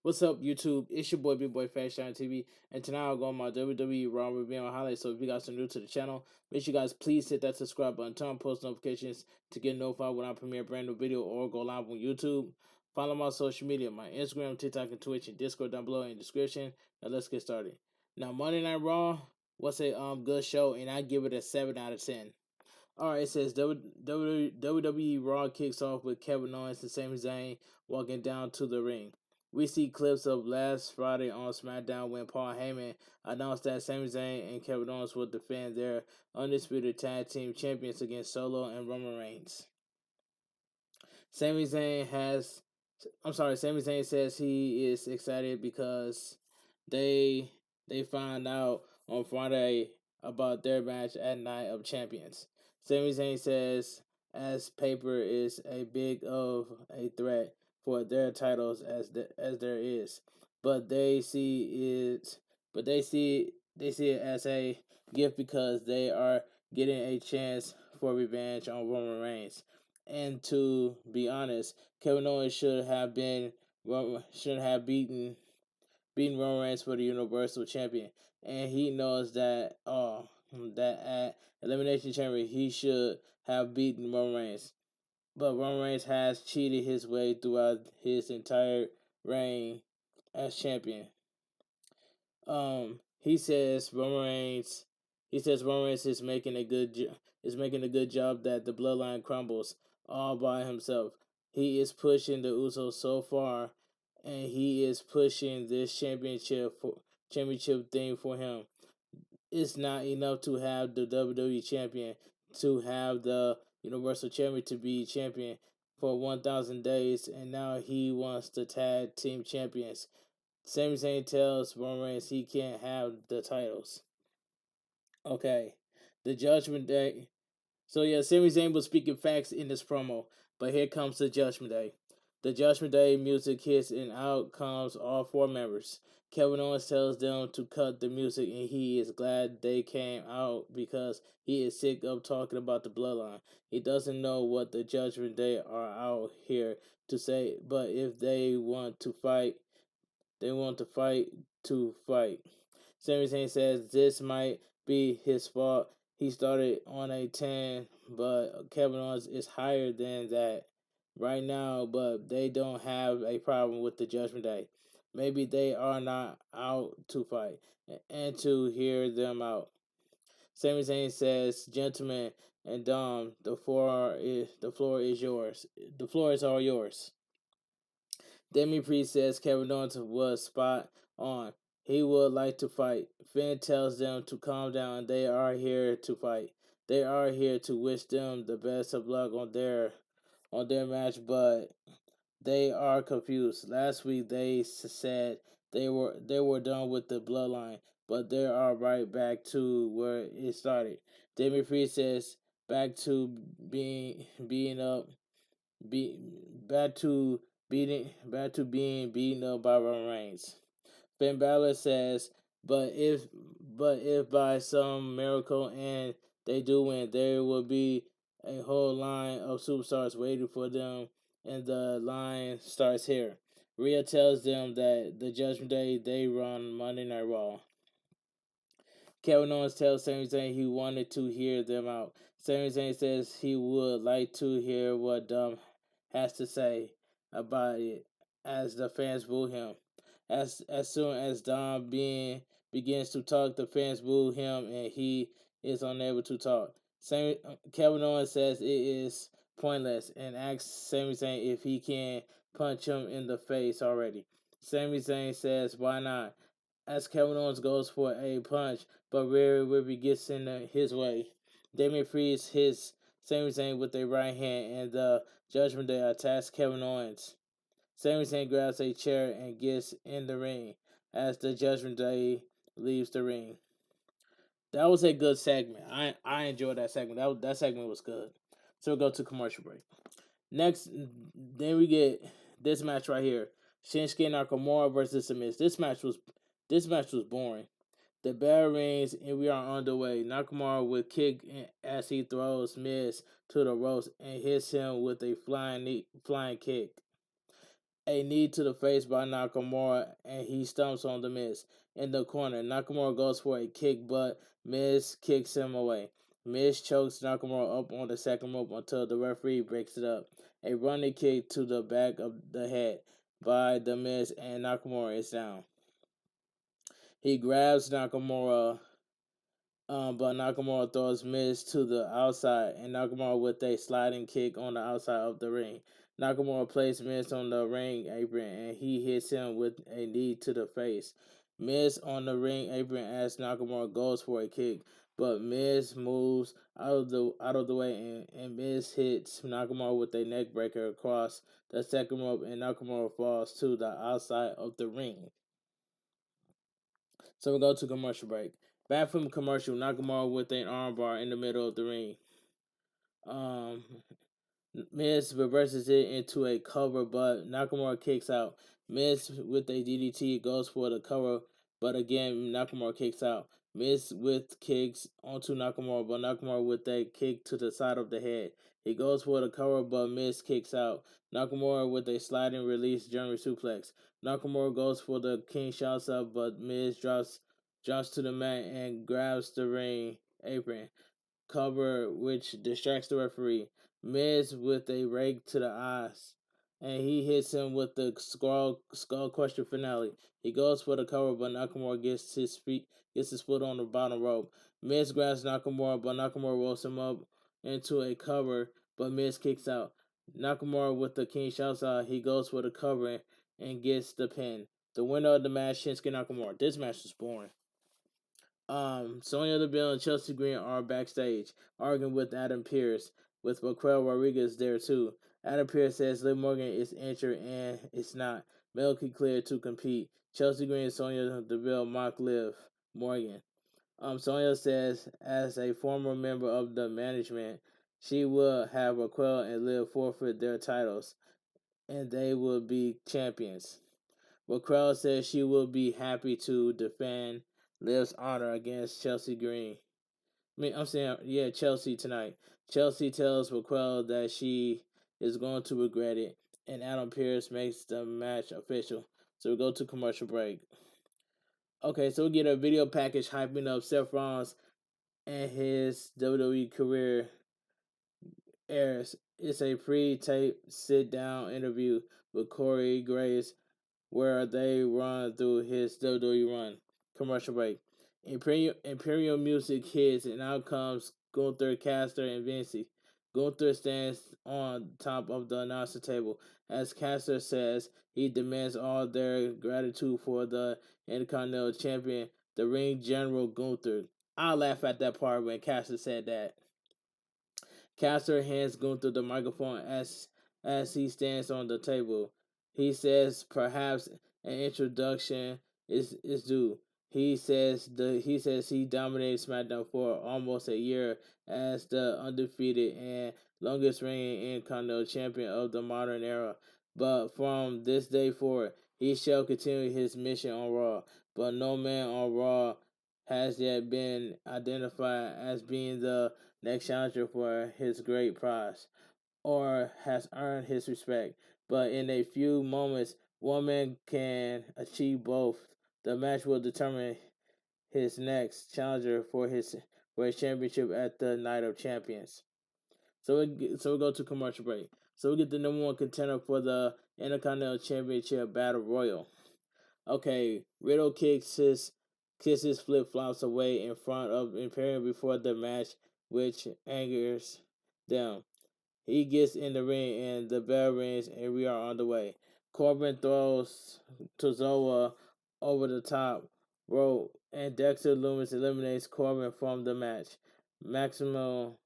What's up, YouTube? It's your boy Bigboyfactsjonnytv, and tonight I'll go on my WWE RAW review and highlights. So if you guys are new to the channel, make sure you guys please hit that subscribe button, turn on post notifications to get notified when I premiere a brand new video or go live on YouTube. Follow my social media, my Instagram, TikTok, and Twitch, and Discord down below in the description. Now let's get started. Now Monday Night Raw was a good show, and I give it a 7 out of 10. Alright, it says WWE RAW kicks off with Kevin Owens and Sami Zayn walking down to the ring. We see clips of last Friday on SmackDown when Paul Heyman announced that Sami Zayn and Kevin Owens would defend their undisputed tag team champions against Solo and Roman Reigns. Sami Zayn says he is excited because they found out on Friday about their match at Night of Champions. Sami Zayn says as paper is a big of a threat for their titles as there is, but they see it as a gift because they are getting a chance for revenge on Roman Reigns. And to be honest, Kevin Owens should have beaten Roman Reigns for the Universal Champion, and he knows that at Elimination Chamber he should have beaten Roman Reigns. But Roman Reigns has cheated his way throughout his entire reign as champion. He says Roman Reigns is making a good job that the bloodline crumbles all by himself. He is pushing the Usos so far, and he is pushing this championship thing for him. It's not enough to have the WWE champion, to have the Universal Champion to be champion for 1,000 days, and now he wants the tag team champions. Sami Zayn tells Roman Reigns he can't have the titles. Okay, the Judgment Day. So yeah, Sami Zayn was speaking facts in this promo, but here comes the Judgment Day. The Judgment Day music hits and out comes all four members. Kevin Owens tells them to cut the music and he is glad they came out because he is sick of talking about the bloodline. He doesn't know what the Judgment Day are out here to say, but if they want to fight, to fight. Sami Zayn says this might be his fault. He started on a 10, but Kevin Owens is higher than that right now, but they don't have a problem with the Judgment Day. Maybe they are not out to fight and to hear them out. Sami Zayn says, "Gentlemen and Dom, the floor is yours. The floor is all yours." Demi Priest says Kevin Owens was spot on. He would like to fight. Finn tells them to calm down. They are here to fight. They are here to wish them the best of luck on their match, but they are confused. Last week they said they were done with the bloodline, but they are right back to where it started. Demi Priest says back to being up, be back to being beaten up by Roman Reigns. Finn Balor says, but if by some miracle and they do win, there will be a whole line of superstars waiting for them, and the line starts here. Rhea tells them that the Judgment Day they run Monday Night Raw. Kevin Owens tells Sami Zayn he wanted to hear them out. Sami Zayn says he would like to hear what Dom has to say about it as the fans boo him. As soon as Dom begins to talk, the fans boo him and he is unable to talk. Kevin Owens says it is pointless and asks Sami Zayn if he can punch him in the face already. Sami Zayn says why not, as Kevin Owens goes for a punch, but Rhea gets in his way. Damian Priest hits Sami Zayn with a right hand, and the Judgment Day attacks Kevin Owens. Sami Zayn grabs a chair and gets in the ring as the Judgment Day leaves the ring. That was a good segment. I enjoyed that segment. That segment was good. So we'll go to commercial break. Next, then we get this match right here: Shinsuke Nakamura versus The Miz. This match was boring. The bell rings and we are on the way. Nakamura will kick as he throws Miz to the ropes and hits him with a flying kick. A knee to the face by Nakamura, and he stumps on The Miz. In the corner, Nakamura goes for a kick, but Miz kicks him away. Miz chokes Nakamura up on the second rope until the referee breaks it up. A running kick to the back of the head by The Miz, and Nakamura is down. He grabs Nakamura, but Nakamura throws Miz to the outside, and Nakamura with a sliding kick on the outside of the ring. Nakamura places Miz on the ring apron, and he hits him with a knee to the face. Miz on the ring apron as Nakamura goes for a kick, but Miz moves out of the way, and Miz hits Nakamura with a neck breaker across the second rope, and Nakamura falls to the outside of the ring. So we go to commercial break. Back from commercial, Nakamura with an armbar in the middle of the ring. Miz reverses it into a cover, but Nakamura kicks out. Miz with a DDT goes for the cover, but again Nakamura kicks out. Miz with kicks onto Nakamura, but Nakamura with a kick to the side of the head. He goes for the cover, but Miz kicks out. Nakamura with a sliding release German suplex. Nakamura goes for the King shots up, but Miz drops to the mat and grabs the ring apron cover, which distracts the referee. Miz with a rake to the eyes, and he hits him with the skull crusher finale. He goes for the cover, but Nakamura gets his foot on the bottom rope. Miz grabs Nakamura, but Nakamura rolls him up into a cover, but Miz kicks out. Nakamura with the King shouts out. He goes for the cover and gets the pin. The winner of the match, Shinsuke Nakamura. This match was boring. Sonya Deville and Chelsea Green are backstage arguing with Adam Pearce, with Raquel Rodriguez there too. Adam Pearce says Liv Morgan is injured and it's not medically cleared to compete. Chelsea Green and Sonya Deville mock Liv Morgan. Sonya says, as a former member of the management, she will have Raquel and Liv forfeit their titles, and they will be champions. Raquel says she will be happy to defend Liv's honor against Chelsea Green. Chelsea tonight. Chelsea tells Raquel that she is going to regret it, and Adam Pearce makes the match official. So we go to commercial break. Okay, so we get a video package hyping up Seth Rollins and his WWE career airs. It's a pre-taped sit-down interview with Corey Graves where they run through his WWE run. Commercial break. Imperial music hits, and out comes Gunther, Caster, and Vinci. Gunther stands on top of the announcer table. As Caster says, he demands all their gratitude for the Intercontinental Champion, the ring general Gunther. I laugh at that part when Caster said that. Caster hands Gunther the microphone as he stands on the table. He says perhaps an introduction is due. He says he dominated SmackDown for almost a year as the undefeated and longest reigning Intercontinental Champion of the modern era. But from this day forward, he shall continue his mission on Raw. But no man on Raw has yet been identified as being the next challenger for his great prize, or has earned his respect. But in a few moments, one man can achieve both. The match will determine his next challenger for his championship at the Night of Champions. So we go to commercial break. So we get the number one contender for the Intercontinental Championship Battle Royal. Okay, Riddle kisses flip flops away in front of Imperium before the match, which angers them. He gets in the ring and the bell rings and we are on the way. Corbin throws Tozawa over the top rope and Dexter Lumis eliminates Corbin from the match. Maximum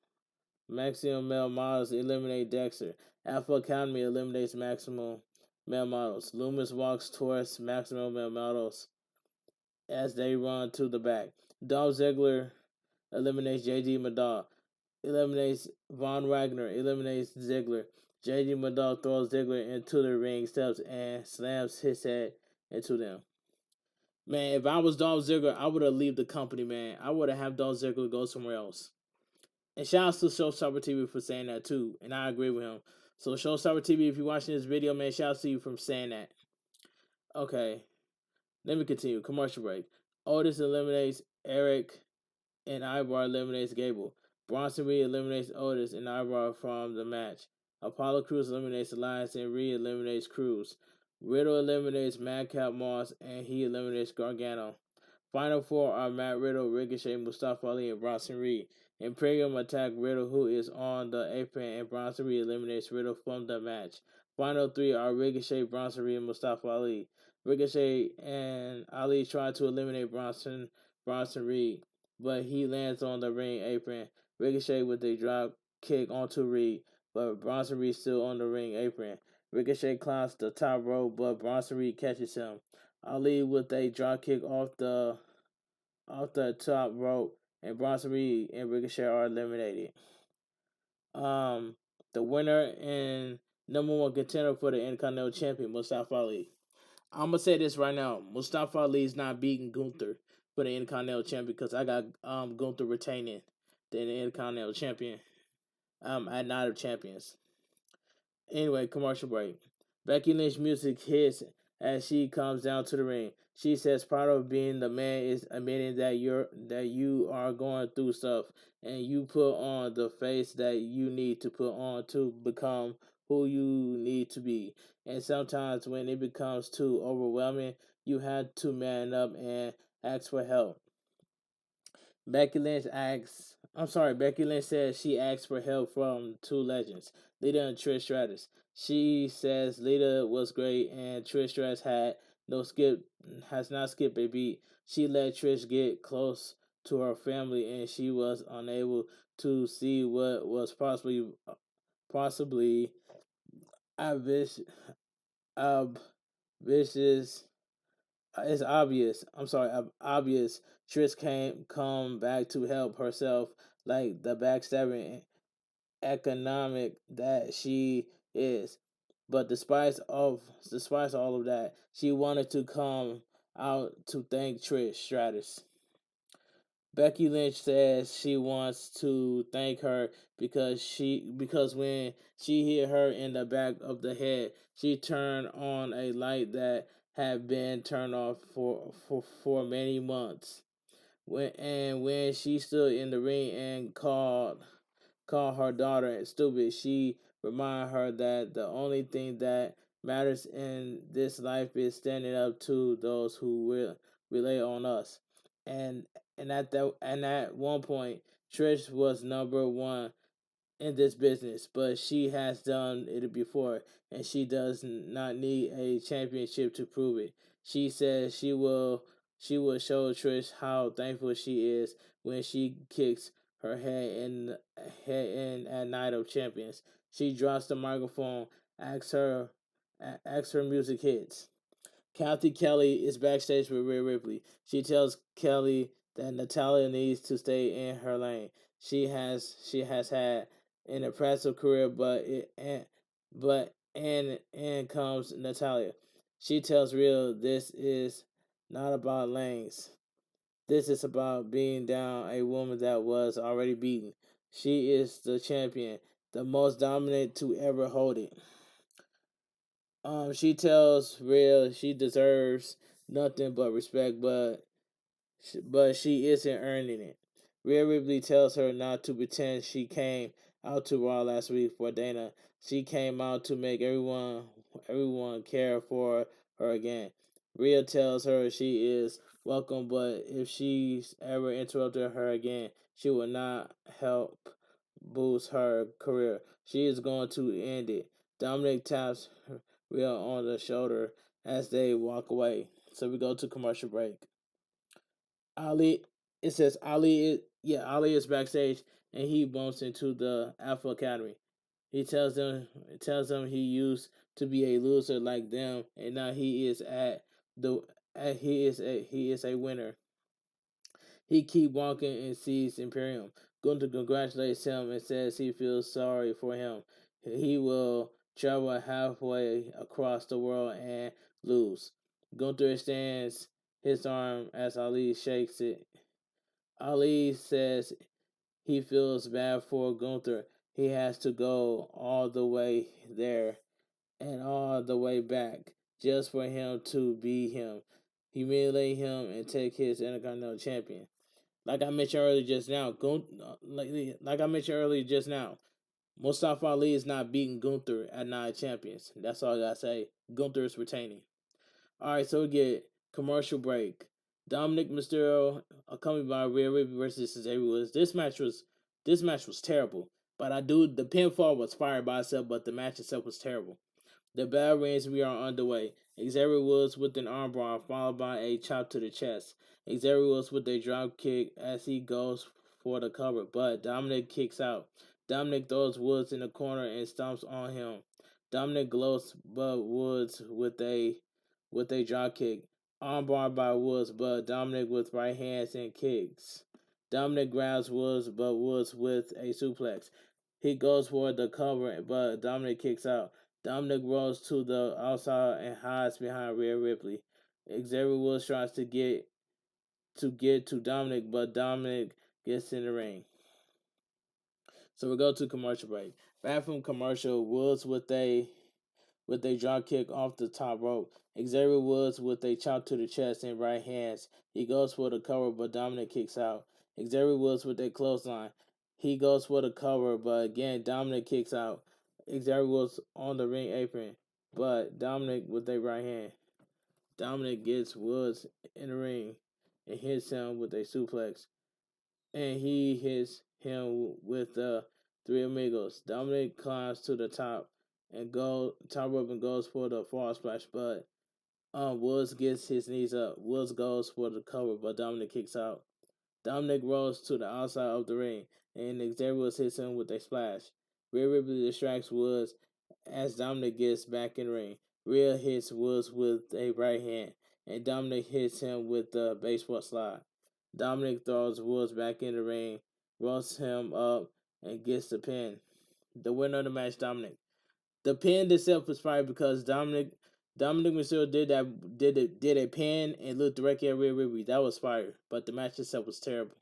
Male Models eliminate Dexter. Alpha Academy eliminates Maximum Male Models. Loomis walks towards Maximum Male Models as they run to the back. Dolph Ziggler eliminates JD Mahal. Eliminates Von Wagner. Eliminates Ziggler. JD Mahal throws Ziggler into the ring steps and slams his head into them. Man, if I was Dolph Ziggler, I would have left the company, man. I would have Dolph Ziggler go somewhere else. And shout out to Showstopper TV for saying that too, and I agree with him. So Showstopper TV, if you're watching this video, man, shout out to you from saying that. Okay, let me continue. Commercial break. Otis eliminates Eric and Ivar eliminates Gable. Bronson Reed eliminates Otis and Ivar from the match. Apollo Crews eliminates Elias and Reed eliminates Crews. Riddle eliminates Madcap Moss and he eliminates Gargano. Final four are Matt Riddle, Ricochet, Mustafa Ali, and Bronson Reed. Imperium attack Riddle, who is on the apron, and Bronson Reed eliminates Riddle from the match. Final three are Ricochet, Bronson Reed, and Mustafa Ali. Ricochet and Ali try to eliminate Bronson Reed, but he lands on the ring apron. Ricochet with a drop kick onto Reed, but Bronson Reed still on the ring apron. Ricochet climbs the top rope, but Bronson Reed catches him. Ali with a drop kick off the top rope, and Bronson Reed and Ricochet are eliminated. The winner and number one contender for the Intercontinental Champion, Mustafa Ali. I'm gonna say this right now: Mustafa Ali is not beating Gunther for the Intercontinental Champion because I got Gunther retaining the Intercontinental Champion at Night of Champions. Anyway, commercial break. Becky Lynch music hits as she comes down to the ring. She says part of being the man is admitting that you are going through stuff and you put on the face that you need to put on to become who you need to be. And sometimes when it becomes too overwhelming, you have to man up and ask for help. Becky Lynch says she asked for help from two legends, Lita and Trish Stratus. She says Lita was great and Trish Stratus has not skipped a beat. She let Trish get close to her family and she was unable to see what was possibly vicious. Vicious. It's obvious. Obvious. Trish can't come back to help herself like the backstabbing economic that she is. But despite all of that, she wanted to come out to thank Trish Stratus. Becky Lynch says she wants to thank her because when she hit her in the back of the head, she turned on a light that had been turned off for many months. When she stood in the ring and called her daughter stupid, she reminded her that the only thing that matters in this life is standing up to those who will rely on us. And at one point, Trish was number one in this business, but she has done it before, and she does not need a championship to prove it. She says she will show Trish how thankful she is when she kicks her head in at Night of Champions. She drops the microphone, asks her music hits. Kathy Kelly is backstage with Rhea Ripley. She tells Kelly that Natalya needs to stay in her lane. She has had an impressive career, but in comes Natalya. She tells Rhea this is not about lanes. This is about being down a woman that was already beaten. She is the champion, the most dominant to ever hold it. She tells Rhea she deserves nothing but respect, but she isn't earning it. Rhea Ripley tells her not to pretend she came out to Raw last week for Dana. She came out to make everyone care for her again. Rhea tells her she is welcome, but if she's ever interrupted her again, she will not help boost her career. She is going to end it. Dominic taps Rhea on the shoulder as they walk away. So we go to commercial break. Ali, it says Ali is backstage and he bumps into the Alpha Academy. He tells them he used to be a loser like them, and now he is he is a winner. He keep walking and sees Imperium. Gunther congratulates him and says he feels sorry for him. He will travel halfway across the world and lose. Gunther extends his arm as Ali shakes it. Ali says he feels bad for Gunther. he has to go all the way there and all the way back just for him to be him, humiliate him, and take his Intercontinental Champion. Like I mentioned earlier just now, like I mentioned earlier just now, Mustafa Ali is not beating Gunther at Night Champions. That's all I gotta say. Gunther is retaining. All right, so we get commercial break. Dominic Mysterio, accompanied by Rhea Ripley versus Xavier Woods. This match was terrible. But the pinfall was fired by itself, but the match itself was terrible. The battle rings we are underway. Xavier Woods with an armbar followed by a chop to the chest. Xavier Woods with a drop kick as he goes for the cover, but Dominic kicks out. Dominic throws Woods in the corner and stomps on him. Dominic gloats but Woods with a drop kick. Armbar by Woods, but Dominic with right hands and kicks. Dominic grabs Woods, but Woods with a suplex. He goes for the cover, but Dominic kicks out. Dominic rolls to the outside and hides behind Rhea Ripley. Xavier Woods tries to get to Dominic, but Dominic gets in the ring. So we go to commercial break. Back from commercial, Woods with a drop kick off the top rope. Xavier Woods with a chop to the chest and right hands. He goes for the cover, but Dominic kicks out. Xavier Woods with a clothesline. He goes for the cover, but again Dominic kicks out. Xavier Woods on the ring apron, but Dominic with a right hand. Dominic gets Woods in the ring and hits him with a suplex. And he hits him with the Three Amigos. Dominic climbs to the top rope and goes for the fall splash, but Woods gets his knees up. Woods goes for the cover, but Dominic kicks out. Dominic rolls to the outside of the ring, and Xavier Woods hits him with a splash. Rhea Ripley distracts Woods as Dominic gets back in the ring. Rhea hits Woods with a right hand, and Dominic hits him with the baseball slide. Dominic throws Woods back in the ring, rolls him up, and gets the pin. The winner of the match, Dominic. The pin itself was fire because Dominic Mysterio did a pin and looked directly at Rhea Ripley. That was fire, but the match itself was terrible.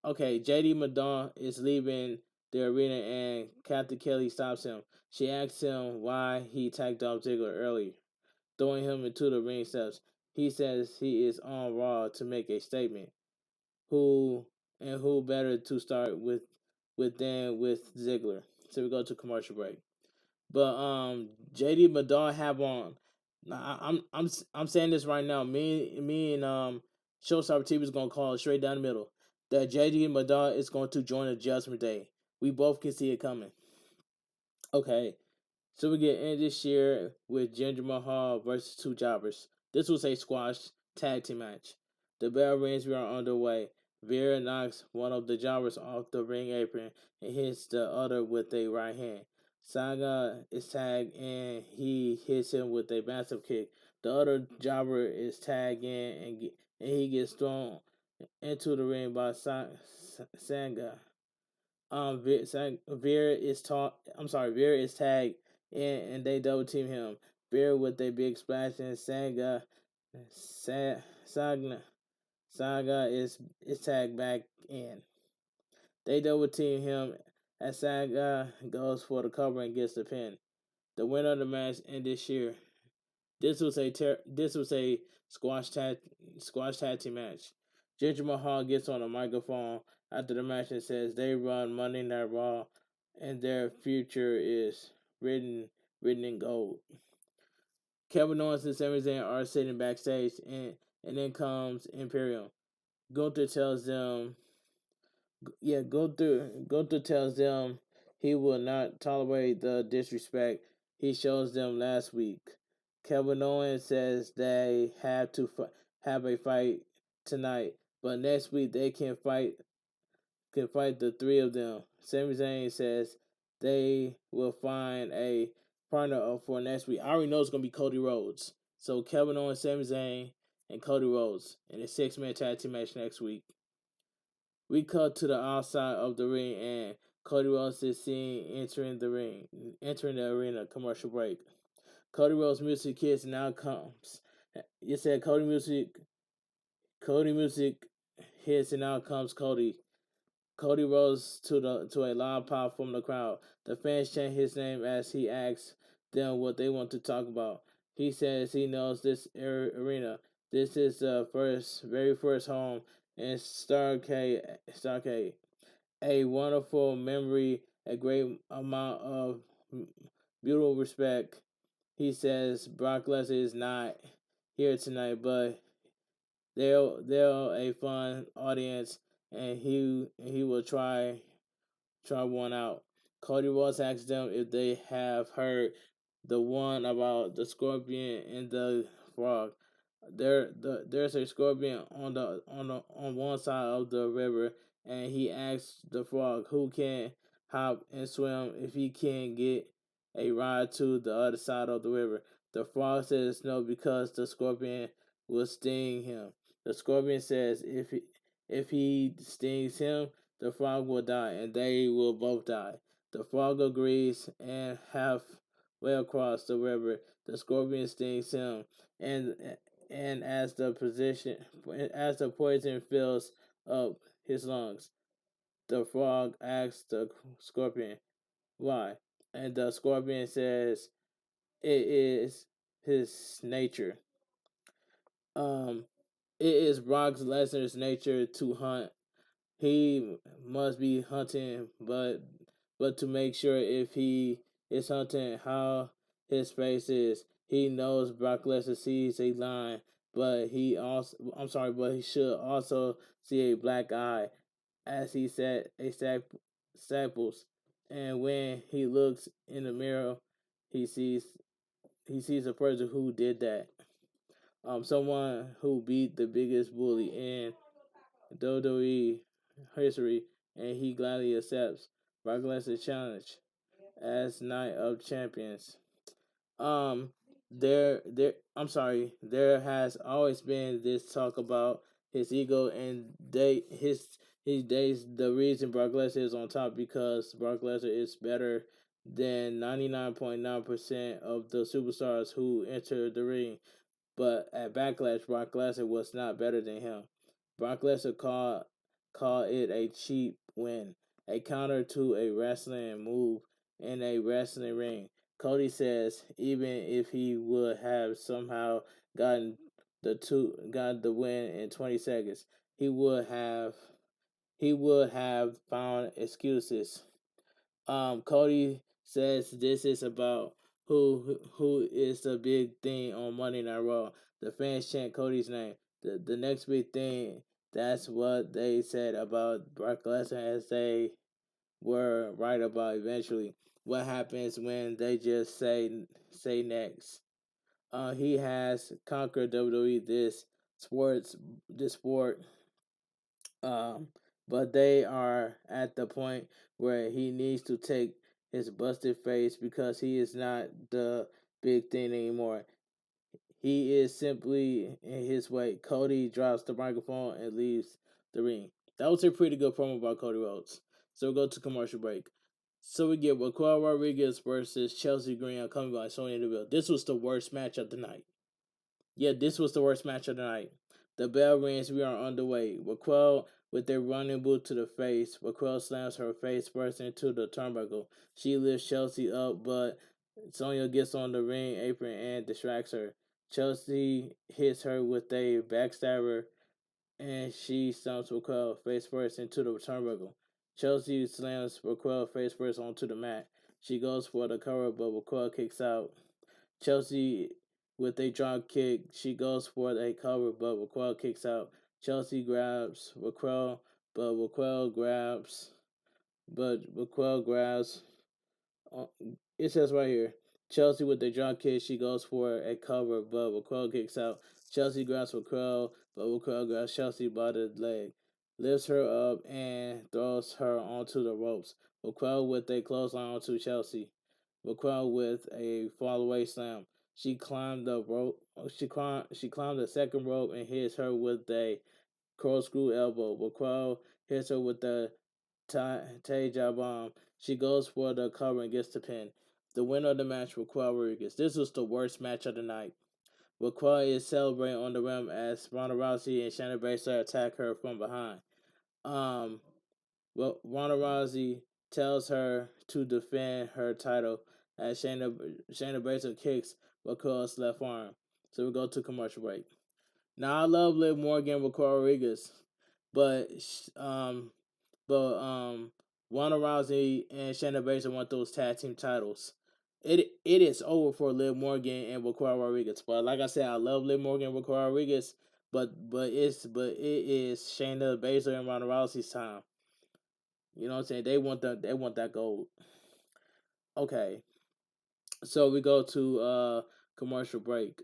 Okay, JD Madonna is leaving the arena and Captain Kelly stops him. She asks him why he attacked Dolph Ziggler earlier, throwing him into the ring steps. He says he is on Raw to make a statement. Who better to start with than with Ziggler? So we go to commercial break. But JD Madonna have on. I'm saying this right now. Me and Showstopper TV is gonna call it straight down the middle. That JD Madonna is going to join the Judgment Day. We both can see it coming. Okay, so we get in this year with Jinder Mahal versus two jobbers. This was a squash tag team match. The bell rings. We are underway. Vera knocks one of the jobbers off the ring apron and hits the other with a right hand. Saga is tagged and he hits him with a massive kick. The other jobber is tagged in and he gets thrown into the ring by Saga. Vera is tagged in and they double team him. Vera with a big splash and Saga is tagged back in. They double team him as Saga goes for the cover and gets the pin. The winner of the match in this year. This was a squash tag team match. Jinder Mahal gets on a microphone after the match and says they run Monday Night Raw and their future is written in gold. Kevin Owens and Sami Zayn are sitting backstage and then comes Imperium. Gunther tells them he will not tolerate the disrespect he shows them last week. Kevin Owens says they have to have a fight tonight, but next week they can fight the three of them. Sami Zayn says they will find a partner for next week. I already know it's gonna be Cody Rhodes. So Kevin Owens, Sami Zayn, and Cody Rhodes in a 6-man tag team match next week. We cut to the outside of the ring and Cody Rhodes is seen entering the arena. Commercial break. Cody Rhodes music hits and now comes. You said Cody music hits and now comes Cody. Cody rose to a loud pop from the crowd. The fans chant his name as he asks them what they want to talk about. He says he knows this arena. This is the very first home in Starcade. A wonderful memory, a great amount of beautiful respect. He says Brock Lesnar is not here tonight, but they're a fun audience, and he will try one out. Cody Rhodes asked them if they have heard the one about the scorpion and the frog. There's a scorpion on one side of the river, and he asks the frog who can hop and swim if he can get a ride to the other side of the river. The frog says no because the scorpion will sting him. The scorpion says if he stings him, the frog will die, and they will both die. The frog agrees, and halfway across the river, the scorpion stings him, and and as the poison fills up his lungs, the frog asks the scorpion why, and the scorpion says it is his nature. Um, it is Brock Lesnar's nature to hunt. He must be hunting, but to make sure if he is hunting, how his face is. He knows Brock Lesnar sees a line, but but he should also see a black eye, as he said a staples. And when he looks in the mirror, he sees he sees a person who did that. Someone who beat the biggest bully in WWE history, and he gladly accepts Brock Lesnar's challenge as Night of Champions. Um, there has always been this talk about his ego, and his days. The reason Brock Lesnar is on top because Brock Lesnar is better than 99.9% of the superstars who enter the ring. But at Backlash, Brock Lesnar was not better than him. Brock Lesnar called it a cheap win, a counter to a wrestling move in a wrestling ring. Cody says even if he would have somehow got the win in 20 seconds, he would have found excuses. Cody says this is about who is the big thing on Monday Night Raw. The fans chant Cody's name. The next big thing. That's what they said about Brock Lesnar, as they were right about eventually. What happens when they just say next? He has conquered WWE this sport, um, but they are at the point where he needs to take his busted face because he is not the big thing anymore. He is simply in his way. Cody drops the microphone and leaves the ring. That was a pretty good promo about Cody Rhodes. So we'll go to commercial break. So we get Raquel Rodriguez versus Chelsea Green coming by Sonya Deville. This was the worst match of the night. Yeah, this was the worst match of the night. The bell rings. We are underway. Raquel with a running boot to the face. Raquel slams her face first into the turnbuckle. She lifts Chelsea up, but Sonya gets on the ring apron and distracts her. Chelsea hits her with a backstabber, and she stomps Raquel face first into the turnbuckle. Chelsea slams Raquel face first onto the mat. She goes for the cover, but Raquel kicks out. Chelsea with a drop kick. She goes for a cover, but Raquel kicks out. Chelsea grabs Raquel, but Raquel grabs. Uh, it says right here. Chelsea with the drop kick. She goes for a cover, but Raquel kicks out. Chelsea grabs Raquel, but Raquel grabs Chelsea by the leg, lifts her up, and throws her onto the ropes. Raquel with a clothesline onto Chelsea. Raquel with a fall-away slam. She climbed the rope. She climbed the second rope and hits her with a corkscrew elbow. Raquel hits her with the Taja bomb. She goes for the cover and gets the pin. The winner of the match, Raquel Rodriguez. This was the worst match of the night. Raquel is celebrating on the rim as Ronda Rousey and Shayna Baszler attack her from behind. Um, Well, Ronda Rousey tells her to defend her title as Shayna Baszler kicks Raquel's left arm. So we go to commercial break. Now I love Liv Morgan with Raquel Rodriguez, but um, but Ronda Rousey and Shayna Baszler want those tag team titles. It is over for Liv Morgan and Raquel Rodriguez. But like I said, I love Liv Morgan and Raquel Rodriguez. But it is Shayna Baszler and Ronda Rousey's time. You know what I'm saying? They want that gold. Okay, so we go to commercial break.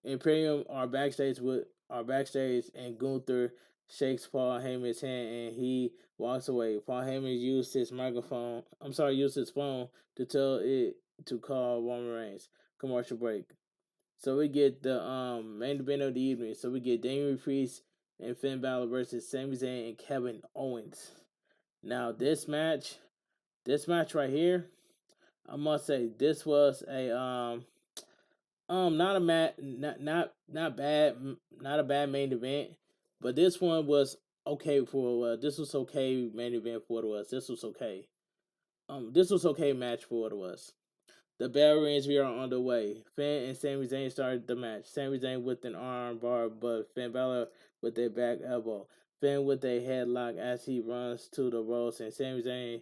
Imperium are backstage and Gunther shakes Paul Heyman's hand and he walks away. Paul Heyman used his used his phone to tell it to call Roman Reigns. Commercial break. So we get the main event of the evening. So we get Damian Priest and Finn Balor versus Sami Zayn and Kevin Owens. Now this match right here, I must say this was a not a not a bad main event, but this one was okay for this was okay main event for what it was. This was okay match for what it was. The bell rings, we are on the way. Finn and Sami Zayn started the match. Sami Zayn with an arm bar, but Finn Balor with a back elbow. Finn with a headlock as he runs to the ropes, and Sami Zayn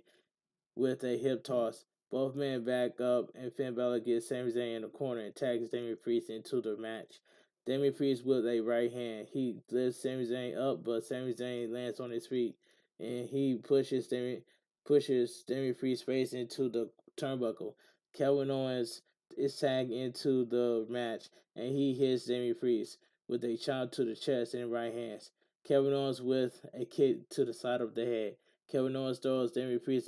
with a hip toss. Both men back up, and Finn Balor gets Sami Zayn in the corner and tags Damian Priest into the match. Damian Priest with a right hand. He lifts Sami Zayn up, but Sami Zayn lands on his feet, and he pushes Damian Priest's face into the turnbuckle. Kevin Owens is tagged into the match, and he hits Damian Priest with a chop to the chest and right hands. Kevin Owens with a kick to the side of the head. Kevin Owens throws Damian Priest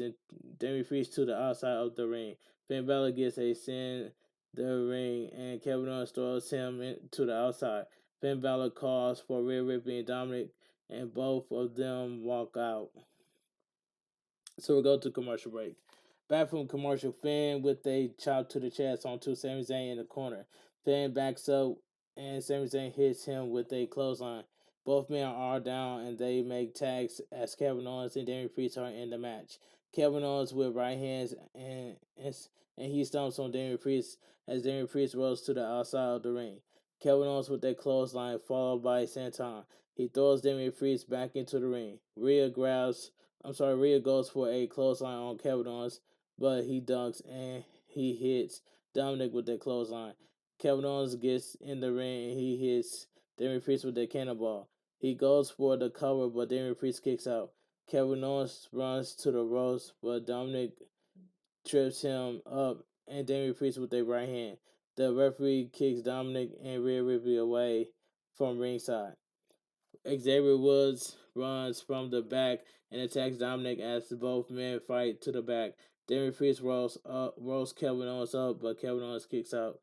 to the outside of the ring. Finn Balor gets a send the ring, and Kevin Owens throws him to the outside. Finn Balor calls for Rhea Ripley and Dominic, and both of them walk out. So we go to commercial break. Back from commercial, Finn with a chop to the chest onto Sami Zayn in the corner. Finn backs up and Sami Zayn hits him with a clothesline. Both men are down and they make tags as Kevin Owens and Damian Priest are in the match. Kevin Owens with right hands and he stomps on Damian Priest as Damian Priest rolls to the outside of the ring. Kevin Owens with a clothesline followed by a senton. He throws Damian Priest back into the ring. Rhea goes for a clothesline on Kevin Owens, but he dunks and he hits Dominic with the clothesline. Kevin Owens gets in the ring and he hits Damian Priest with the cannonball. He goes for the cover, but Damian Priest kicks out. Kevin Owens runs to the ropes, but Dominic trips him up and Damian Priest with a right hand. The referee kicks Dominic and Rhea Ripley away from ringside. Xavier Woods runs from the back and attacks Dominic as both men fight to the back. Damian Priest rolls Kevin Owens up, but Kevin Owens kicks out.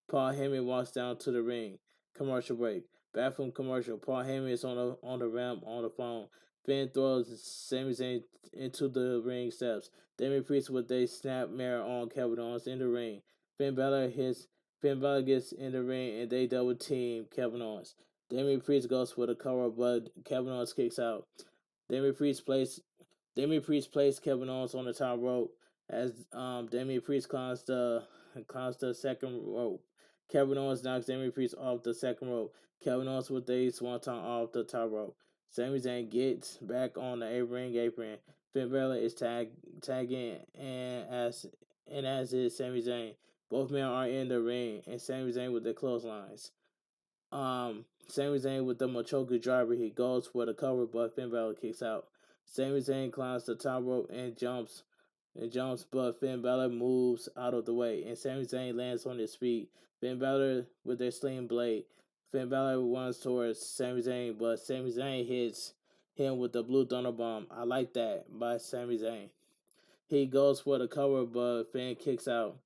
Paul Heyman walks down to the ring. Commercial break. Back from commercial. Paul Heyman is on the ramp on the phone. Finn throws Sami Zayn into the ring steps. Damian Priest with a snap mirror on Kevin Owens in the ring. Finn Balor gets in the ring and they double team Kevin Owens. Damian Priest goes for the cover, but Kevin Owens kicks out. Damian Priest placed Kevin Owens on the top rope as Damian Priest climbs the second rope. Kevin Owens knocks Damian Priest off the second rope. Kevin Owens with a swanton off the top rope. Sami Zayn gets back on the ring apron. Finn Balor is tagging and as is Sami Zayn. Both men are in the ring and Sami Zayn with the clotheslines. Sami Zayn with the Machoku driver, he goes for the cover, but Finn Balor kicks out. Sami Zayn climbs the top rope and jumps, but Finn Balor moves out of the way, and Sami Zayn lands on his feet. Finn Balor with their sling blade. Finn Balor runs towards Sami Zayn, but Sami Zayn hits him with the Blue Thunder Bomb. I like that by Sami Zayn. He goes for the cover, but Finn kicks out.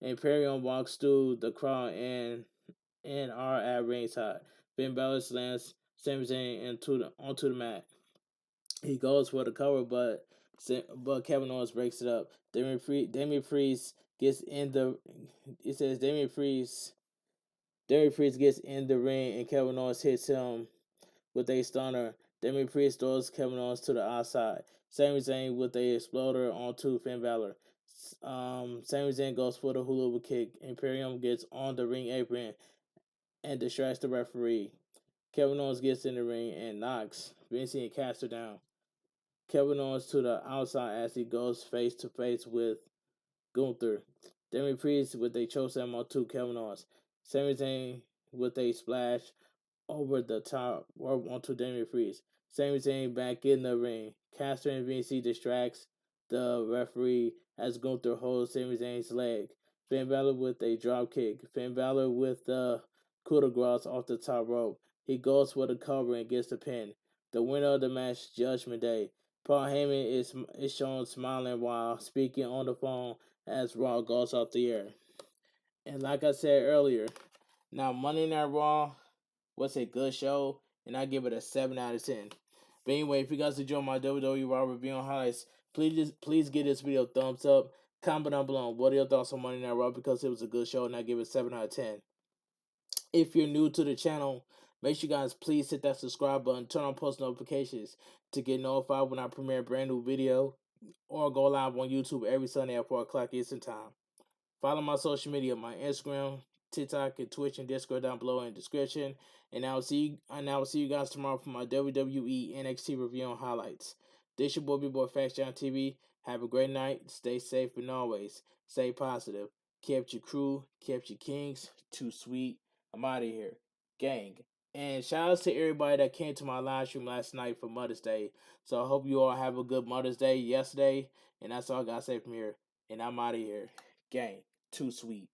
Imperium walks through the crowd and are at ringside. Finn Balor slams Sami Zayn onto the mat. He goes for the cover, but Kevin Owens breaks it up. Damian Priest gets in the. It says Damian Priest gets in the ring and Kevin Owens hits him with a stunner. Damien Priest throws Kevin Owens to the outside. Sami Zayn with a exploder onto Finn Balor. Sami Zayn goes for the hula hoop kick. Imperium gets on the ring apron and distracts the referee. Kevin Owens gets in the ring and knocks Vinci and Caster down. Kevin Owens to the outside as he goes face to face with Gunther. Damien Priest with a chokeslam onto Kevin Owens. Sami Zayn with a splash over the top onto Damien Priest. Sami Zayn back in the ring. Caster and Vinci distracts the referee as Gunther holds Sami Zayn's leg. Finn Balor with a drop kick. Finn Balor with the coup de grace off the top rope. He goes for the cover and gets the pin. The winner of the match, Judgment Day. Paul Heyman is shown smiling while speaking on the phone as Raw goes off the air. And like I said earlier, now Monday Night Raw was a good show, and I give it a 7 out of 10. But anyway, if you guys enjoy my WWE RAW review on highlights, please give this video a thumbs up. Comment down below what are your thoughts on Monday Night Raw because it was a good show, and I give it 7 out of 10. If you're new to the channel, make sure you guys please hit that subscribe button, turn on post notifications to get notified when I premiere a brand new video or go live on YouTube every Sunday at 4 o'clock Eastern Time. Follow my social media, my Instagram, TikTok, and Twitch and Discord down below in the description. And I will see you guys tomorrow for my WWE NXT review and highlights. This your boy Bigboyfactsjonnytv. Have a great night. Stay safe and always stay positive. Kept your crew, kept your kings. Too sweet. I'm out of here, gang. And shout out to everybody that came to my live stream last night for Mother's Day. So I hope you all have a good Mother's Day yesterday. And that's all I got to say from here. And I'm out of here. Gang, too sweet.